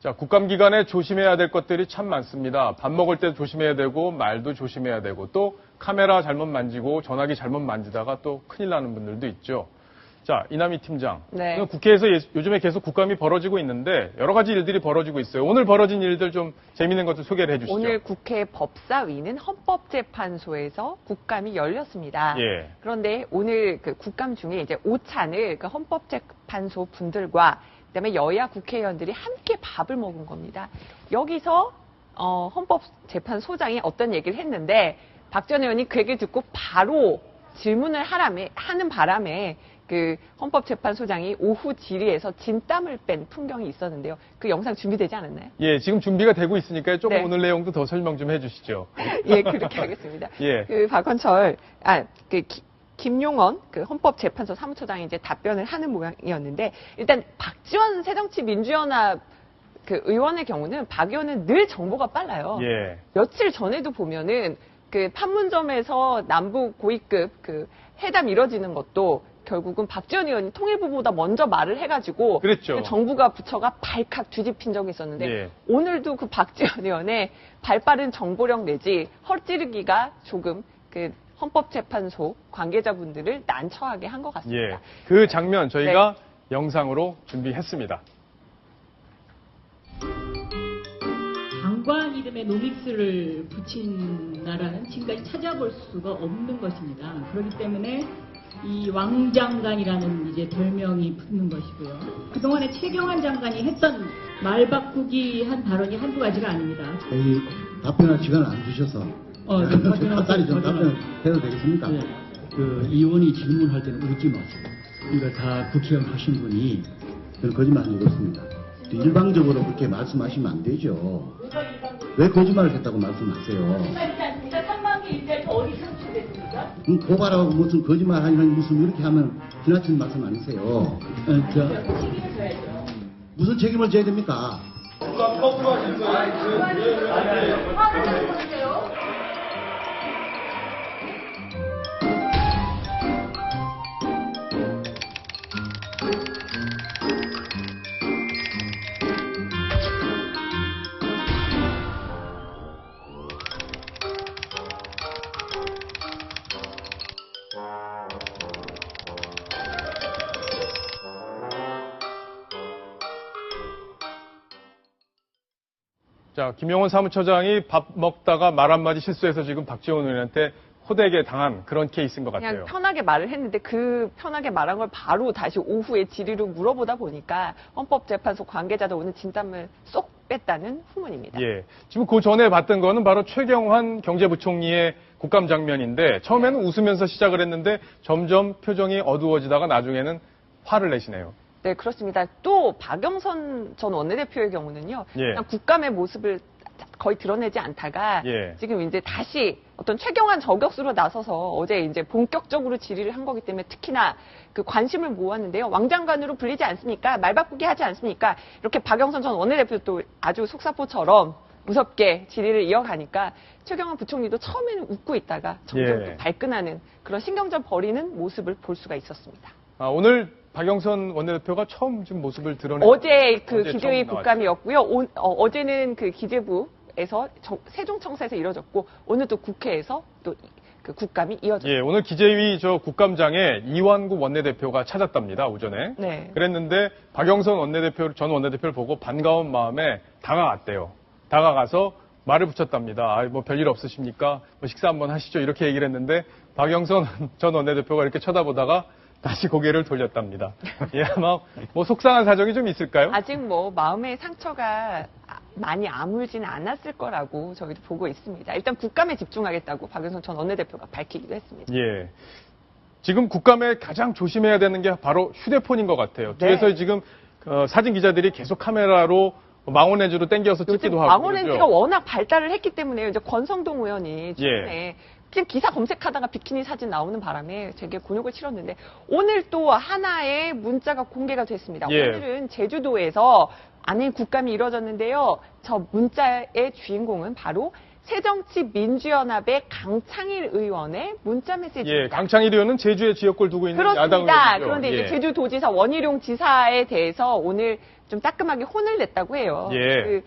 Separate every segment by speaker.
Speaker 1: 자, 국감 기간에 조심해야 될 것들이 참 많습니다. 밥 먹을 때 조심해야 되고 말도 조심해야 되고 또 카메라 잘못 만지고 전화기 잘못 만지다가 또 큰일 나는 분들도 있죠. 자, 이남희 팀장.
Speaker 2: 네.
Speaker 1: 국회에서 요즘에 계속 국감이 벌어지고 있는데 여러 가지 일들이 벌어지고 있어요. 오늘 벌어진 일들 좀 재미있는 것들 소개를 해주시죠.
Speaker 2: 오늘 국회 법사위는 헌법재판소에서 국감이 열렸습니다.
Speaker 1: 예.
Speaker 2: 그런데 오늘 그 국감 중에 이제 오찬을 그 헌법재판소 분들과 그다음에 여야 국회의원들이 함께 밥을 먹은 겁니다. 여기서 헌법재판소장이 어떤 얘기를 했는데 박 전 의원이 그 얘기를 듣고 바로 질문을 하는 바람에 그 헌법재판소장이 오후 질의에서 진땀을 뺀 풍경이 있었는데요. 그 영상 준비되지 않았나요?
Speaker 1: 예, 지금 준비가 되고 있으니까 조금
Speaker 2: 네.
Speaker 1: 오늘 내용도 더 설명 좀 해주시죠.
Speaker 2: 예, 그렇게 하겠습니다.
Speaker 1: 예.
Speaker 2: 그 김용원 그 헌법재판소 사무처장이 이제 답변을 하는 모양이었는데 일단 박지원 새정치민주연합 그 의원의 경우는 박 의원은 늘 정보가 빨라요.
Speaker 1: 예.
Speaker 2: 며칠 전에도 보면은 그 판문점에서 남북 고위급 그 회담 이뤄지는 것도 결국은 박지원 의원이 통일부보다 먼저 말을 해가지고
Speaker 1: 그랬죠.
Speaker 2: 그 정부가 부처가 발칵 뒤집힌 적이 있었는데
Speaker 1: 예.
Speaker 2: 오늘도 그 박지원 의원의 발빠른 정보력 내지 헛찌르기가 조금 그 헌법재판소 관계자분들을 난처하게 한 것 같습니다.
Speaker 1: 예. 그 장면 저희가 영상으로 준비했습니다.
Speaker 3: 장관 이름에 노믹스를 붙인 나라는 지금까지 찾아볼 수가 없는 것입니다. 그렇기 때문에 이 왕장관이라는 이제 별명이 붙는 것이고요. 그동안에 최경환 장관이 했던 말 바꾸기 한 발언이 한두 가지가 아닙니다.
Speaker 4: 이 답변할 시간을 안 주셔서 빨리 좀 답변해도 되겠습니까?
Speaker 5: 네. 그 의원이 질문할 때는 웃지 마세요. 그러니까 다 국회의원 하신 분이
Speaker 4: 저는 거짓말하고 있습니다. 일방적으로 그렇게 말씀하시면 안 되죠. 왜 거짓말을 했다고 말씀하세요? 고발하고 무슨 거짓말 하니 무슨 이렇게 하면 지나친 말씀 아니세요. 무슨 책임을 져야 됩니까?
Speaker 1: 자, 김용원 사무처장이 밥 먹다가 말 한마디 실수해서 지금 박지원 의원한테 호되게 당한 그런 케이스인 것 같아요.
Speaker 2: 그냥 편하게 말을 했는데 그 편하게 말한 걸 바로 다시 오후에 질의로 물어보다 보니까 헌법재판소 관계자도 오늘 진땀을 쏙 뺐다는 후문입니다.
Speaker 1: 예. 지금 그 전에 봤던 거는 바로 최경환 경제부총리의 국감 장면인데 처음에는 웃으면서 시작을 했는데 점점 표정이 어두워지다가 나중에는 화를 내시네요.
Speaker 2: 네, 그렇습니다. 또 박영선 전 원내대표의 경우는요.
Speaker 1: 예.
Speaker 2: 그냥 국감의 모습을 거의 드러내지 않다가
Speaker 1: 예.
Speaker 2: 지금 이제 다시 어떤 최경환 저격수로 나서서 어제 이제 본격적으로 질의를 한 거기 때문에 특히나 그 관심을 모았는데요. 왕장관으로 불리지 않습니까? 말 바꾸기 하지 않습니까? 이렇게 박영선 전 원내대표도 아주 속사포처럼 무섭게 질의를 이어가니까 최경환 부총리도 처음에는 웃고 있다가 점점
Speaker 1: 예.
Speaker 2: 또 발끈하는 그런 신경전 벌이는 모습을 볼 수가 있었습니다.
Speaker 1: 아, 오늘 박영선 원내대표가 처음 지금 모습을 드러낸
Speaker 2: 어제 그
Speaker 1: 어제
Speaker 2: 기재위
Speaker 1: 처음
Speaker 2: 국감이었고요. 어제는 그 기재부에서 세종청사에서 이뤄졌고 오늘 또 국회에서 또 그 국감이 이어졌습니다.
Speaker 1: 예, 오늘 기재위 저 국감장에 이완구 원내대표가 찾았답니다, 오전에.
Speaker 2: 네.
Speaker 1: 그랬는데 박영선 전 원내대표를 보고 반가운 마음에 다가갔대요. 다가가서 말을 붙였답니다. 아, 뭐 별일 없으십니까? 뭐 식사 한번 하시죠. 이렇게 얘기를 했는데 박영선 전 원내대표가 이렇게 쳐다보다가 다시 고개를 돌렸답니다. 예, 아마 뭐 속상한 사정이 좀 있을까요?
Speaker 2: 아직 뭐 마음의 상처가 많이 아물지는 않았을 거라고 저희도 보고 있습니다. 일단 국감에 집중하겠다고 박영선 전 원내대표가 밝히기도 했습니다.
Speaker 1: 예. 지금 국감에 가장 조심해야 되는 게 바로 휴대폰인 것 같아요.
Speaker 2: 네.
Speaker 1: 뒤에서 지금 사진 기자들이 계속 카메라로 망원렌즈로 당겨서 찍기도 하고.
Speaker 2: 망원렌즈가
Speaker 1: 그러죠?
Speaker 2: 워낙 발달을 했기 때문에 이제 권성동 의원이 최근에 그냥 기사 검색하다가 비키니 사진 나오는 바람에 되게 곤욕을 치렀는데 오늘 또 하나의 문자가 공개가 됐습니다.
Speaker 1: 예.
Speaker 2: 오늘은 제주도에서 아닌 국감이 이뤄졌는데요. 저 문자의 주인공은 바로 새정치민주연합의 강창일 의원의 문자 메시지입니다.
Speaker 1: 예, 강창일 의원은 제주에 지역구를 두고 있는 야당
Speaker 2: 그렇습니다.
Speaker 1: 의원이죠.
Speaker 2: 그런데 이제
Speaker 1: 예.
Speaker 2: 제주도지사 원희룡 지사에 대해서 오늘 좀 따끔하게 혼을 냈다고 해요.
Speaker 1: 예.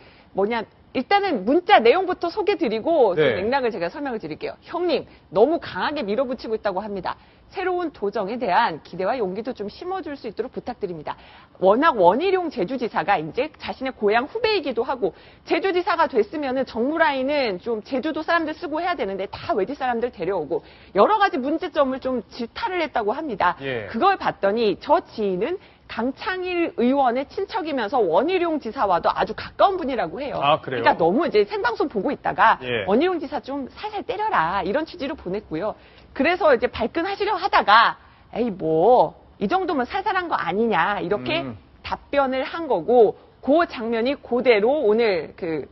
Speaker 2: 일단은 문자 내용부터 소개드리고 좀
Speaker 1: 네.
Speaker 2: 맥락을 제가 설명을 드릴게요. 형님, 너무 강하게 밀어붙이고 있다고 합니다. 새로운 도정에 대한 기대와 용기도 좀 심어줄 수 있도록 부탁드립니다. 워낙 원희룡 제주지사가 이제 자신의 고향 후배이기도 하고 제주지사가 됐으면은 정무라인은 좀 제주도 사람들 쓰고 해야 되는데 다 외지 사람들 데려오고 여러 가지 문제점을 좀 질타를 했다고 합니다.
Speaker 1: 예.
Speaker 2: 그걸 봤더니 저 지인은 강창일 의원의 친척이면서 원희룡 지사와도 아주 가까운 분이라고 해요.
Speaker 1: 아, 그래요?
Speaker 2: 그러니까 너무 이제 생방송 보고 있다가
Speaker 1: 예.
Speaker 2: 원희룡 지사 좀 살살 때려라 이런 취지로 보냈고요. 그래서 이제 발끈하시려 하다가 에이 뭐 이 정도면 살살한 거 아니냐 이렇게 답변을 한 거고 그 장면이 그대로 오늘 그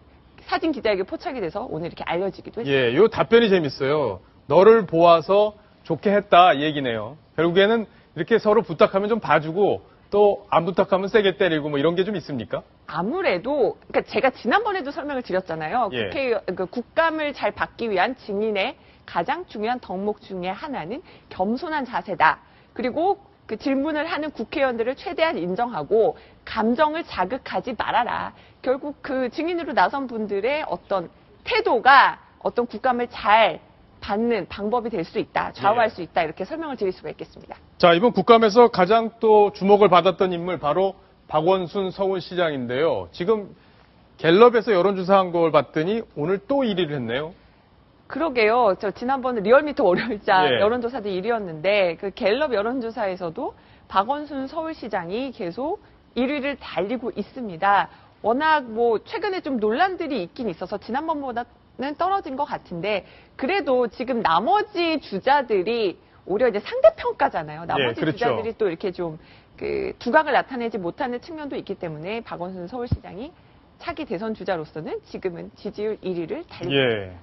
Speaker 2: 사진 기자에게 포착이 돼서 오늘 이렇게 알려지기도 했어요.
Speaker 1: 예, 요 답변이 재밌어요. 너를 보아서 좋게 했다 이 얘기네요. 결국에는 이렇게 서로 부탁하면 좀 봐주고 또 안 부탁하면 세게 때리고 뭐 이런 게 좀 있습니까?
Speaker 2: 아무래도 그러니까 제가 지난번에도 설명을 드렸잖아요.
Speaker 1: 예.
Speaker 2: 국감을 잘 받기 위한 증인의 가장 중요한 덕목 중에 하나는 겸손한 자세다. 그리고 그 질문을 하는 국회의원들을 최대한 인정하고 감정을 자극하지 말아라. 결국 그 증인으로 나선 분들의 어떤 태도가 어떤 국감을 잘 받는 방법이 될 수 있다. 좌우할
Speaker 1: 예.
Speaker 2: 수 있다. 이렇게 설명을 드릴 수가 있겠습니다.
Speaker 1: 자, 이번 국감에서 가장 또 주목을 받았던 인물 바로 박원순 서울시장인데요. 지금 갤럽에서 여론조사한 걸 봤더니 오늘 또 1위를 했네요.
Speaker 2: 그러게요. 저 지난번 리얼미터 월요일자
Speaker 1: 예.
Speaker 2: 여론조사도 1위였는데 그 갤럽 여론조사에서도 박원순 서울시장이 계속 1위를 달리고 있습니다. 워낙 뭐 최근에 좀 논란들이 있긴 있어서 지난번보다는 떨어진 것 같은데 그래도 지금 나머지 주자들이 오히려 이제 상대평가잖아요. 나머지
Speaker 1: 예, 그렇죠.
Speaker 2: 주자들이 또 이렇게 좀 그 두각을 나타내지 못하는 측면도 있기 때문에 박원순 서울시장이 차기 대선 주자로서는 지금은 지지율 1위를 달리고 있습니다.
Speaker 1: 예.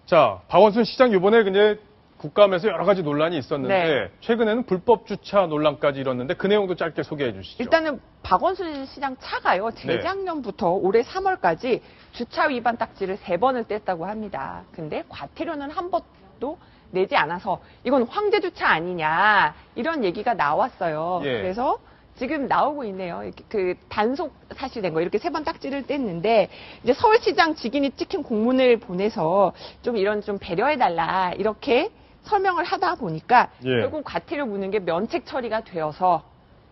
Speaker 1: 자, 박원순 시장 이번에 이제 국감에서 여러 가지 논란이 있었는데
Speaker 2: 네.
Speaker 1: 최근에는 불법 주차 논란까지 일었는데 그 내용도 짧게 소개해 주시죠.
Speaker 2: 일단은 박원순 시장 차가요. 재작년부터 올해 3월까지 주차 위반 딱지를 3번을 뗐다고 합니다. 근데 과태료는 한 번도 내지 않아서 이건 황제 주차 아니냐 이런 얘기가 나왔어요.
Speaker 1: 예.
Speaker 2: 그래서 지금 나오고 있네요. 이렇게 그 단속 사실된 거 이렇게 3번 딱지를 뗐는데 이제 서울시장 직인이 찍힌 공문을 보내서 좀 이런 좀 배려해달라 이렇게 설명을 하다 보니까
Speaker 1: 예.
Speaker 2: 결국 과태료 무는 게 면책 처리가 되어서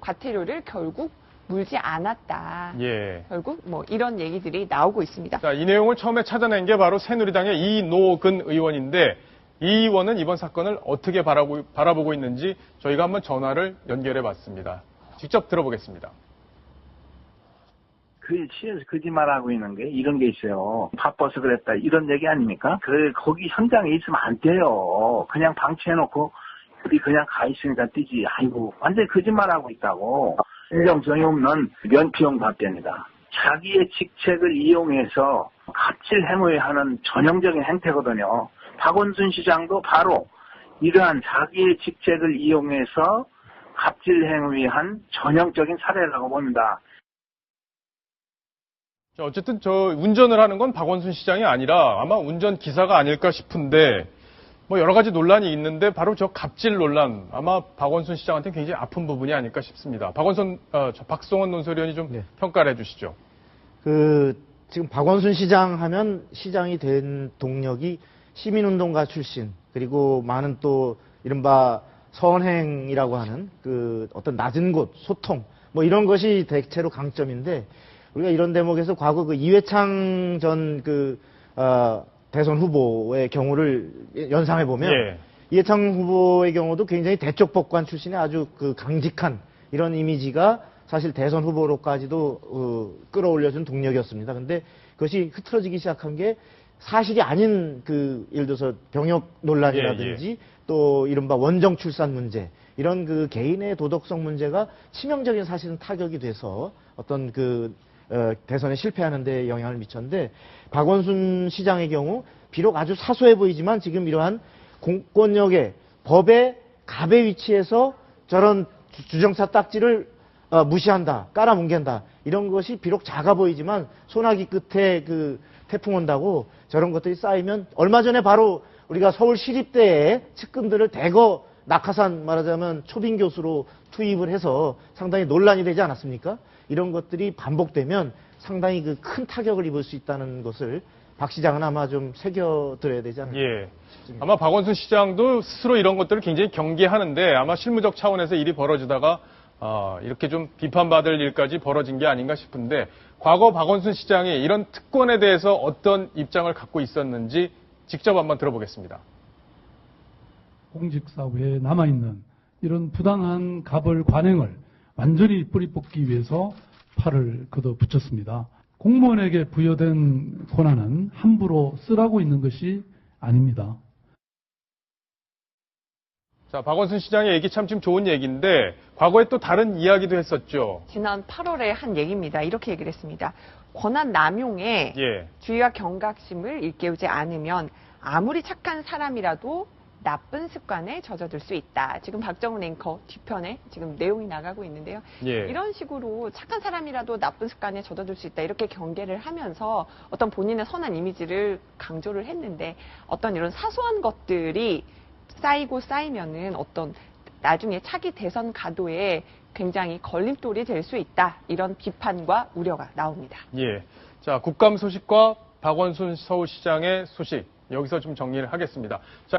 Speaker 2: 과태료를 결국 물지 않았다.
Speaker 1: 예.
Speaker 2: 결국 뭐 이런 얘기들이 나오고 있습니다.
Speaker 1: 자, 이 내용을 처음에 찾아낸 게 바로 새누리당의 이노근 의원인데 이 의원은 이번 사건을 어떻게 바라보고 있는지 저희가 한번 전화를 연결해 봤습니다. 직접 들어보겠습니다.
Speaker 6: 시에서 거짓말하고 있는 게 이런 게 있어요. 바빠서 그랬다 이런 얘기 아닙니까? 거기 현장에 있으면 안 돼요. 그냥 방치해놓고 우리 그냥 가 있으니까 뛰지. 아이고 완전히 거짓말하고 있다고. 진정성이 없는 면피용 답변이다. 자기의 직책을 이용해서 갑질 행위하는 전형적인 행태거든요. 박원순 시장도 바로 이러한 자기의 직책을 이용해서 갑질 행위한 전형적인 사례라고 봅니다.
Speaker 1: 어쨌든 저 운전을 하는 건 박원순 시장이 아니라 아마 운전 기사가 아닐까 싶은데 뭐 여러 가지 논란이 있는데 바로 저 갑질 논란 아마 박원순 시장한테 굉장히 아픈 부분이 아닐까 싶습니다. 박성원 논설위원이 좀
Speaker 7: 네.
Speaker 1: 평가를 해주시죠.
Speaker 7: 지금 박원순 시장 하면 시장이 된 동력이 시민운동가 출신, 그리고 많은 또 이른바 선행이라고 하는 그 어떤 낮은 곳, 소통, 뭐 이런 것이 대체로 강점인데 우리가 이런 대목에서 과거 그 이회창 전 대선 후보의 경우를 연상해 보면
Speaker 1: 예.
Speaker 7: 이회창 후보의 경우도 굉장히 대쪽법관 출신의 아주 그 강직한 이런 이미지가 사실 대선 후보로까지도 끌어올려준 동력이었습니다. 근데 그것이 흐트러지기 시작한 게 사실이 아닌 예를 들어서 병역 논란이라든지 또 이른바 원정 출산 문제 이런 그 개인의 도덕성 문제가 치명적인 사실은 타격이 돼서 어떤 대선에 실패하는 데 영향을 미쳤는데 박원순 시장의 경우 비록 아주 사소해 보이지만 지금 이러한 공권력의 법의 갑의 위치에서 저런 주정차 딱지를 무시한다, 깔아뭉갠다 이런 것이 비록 작아 보이지만 소나기 끝에 그 태풍 온다고 저런 것들이 쌓이면 얼마 전에 바로 우리가 서울 시립대에 측근들을 대거 낙하산 말하자면 초빙 교수로 투입을 해서 상당히 논란이 되지 않았습니까? 이런 것들이 반복되면 상당히 그 큰 타격을 입을 수 있다는 것을 박 시장은 아마 좀 새겨들어야 되지 않을까
Speaker 1: 예.
Speaker 7: 싶습니다.
Speaker 1: 아마 박원순 시장도 스스로 이런 것들을 굉장히 경계하는데 아마 실무적 차원에서 일이 벌어지다가 이렇게 좀 비판받을 일까지 벌어진 게 아닌가 싶은데 과거 박원순 시장이 이런 특권에 대해서 어떤 입장을 갖고 있었는지 직접 한번 들어보겠습니다.
Speaker 8: 공직사회에 남아있는 이런 부당한 가벌 관행을 완전히 뿌리 뽑기 위해서 팔을 걷어붙였습니다. 공무원에게 부여된 권한은 함부로 쓰라고 있는 것이 아닙니다.
Speaker 1: 자, 박원순 시장의 얘기 참 지금 좋은 얘기인데 과거에 또 다른 이야기도 했었죠.
Speaker 2: 지난 8월에 한 얘기입니다. 이렇게 얘기를 했습니다. 권한 남용에
Speaker 1: 예.
Speaker 2: 주의와 경각심을 일깨우지 않으면 아무리 착한 사람이라도 나쁜 습관에 젖어들 수 있다. 지금 박정훈 앵커 뒤편에 지금 내용이 나가고 있는데요.
Speaker 1: 예.
Speaker 2: 이런 식으로 착한 사람이라도 나쁜 습관에 젖어들 수 있다. 이렇게 경계를 하면서 어떤 본인의 선한 이미지를 강조를 했는데 어떤 이런 사소한 것들이 쌓이고 쌓이면은 어떤 나중에 차기 대선 가도에 굉장히 걸림돌이 될 수 있다. 이런 비판과 우려가 나옵니다.
Speaker 1: 예. 자, 국감 소식과 박원순 서울시장의 소식 여기서 좀 정리를 하겠습니다. 자.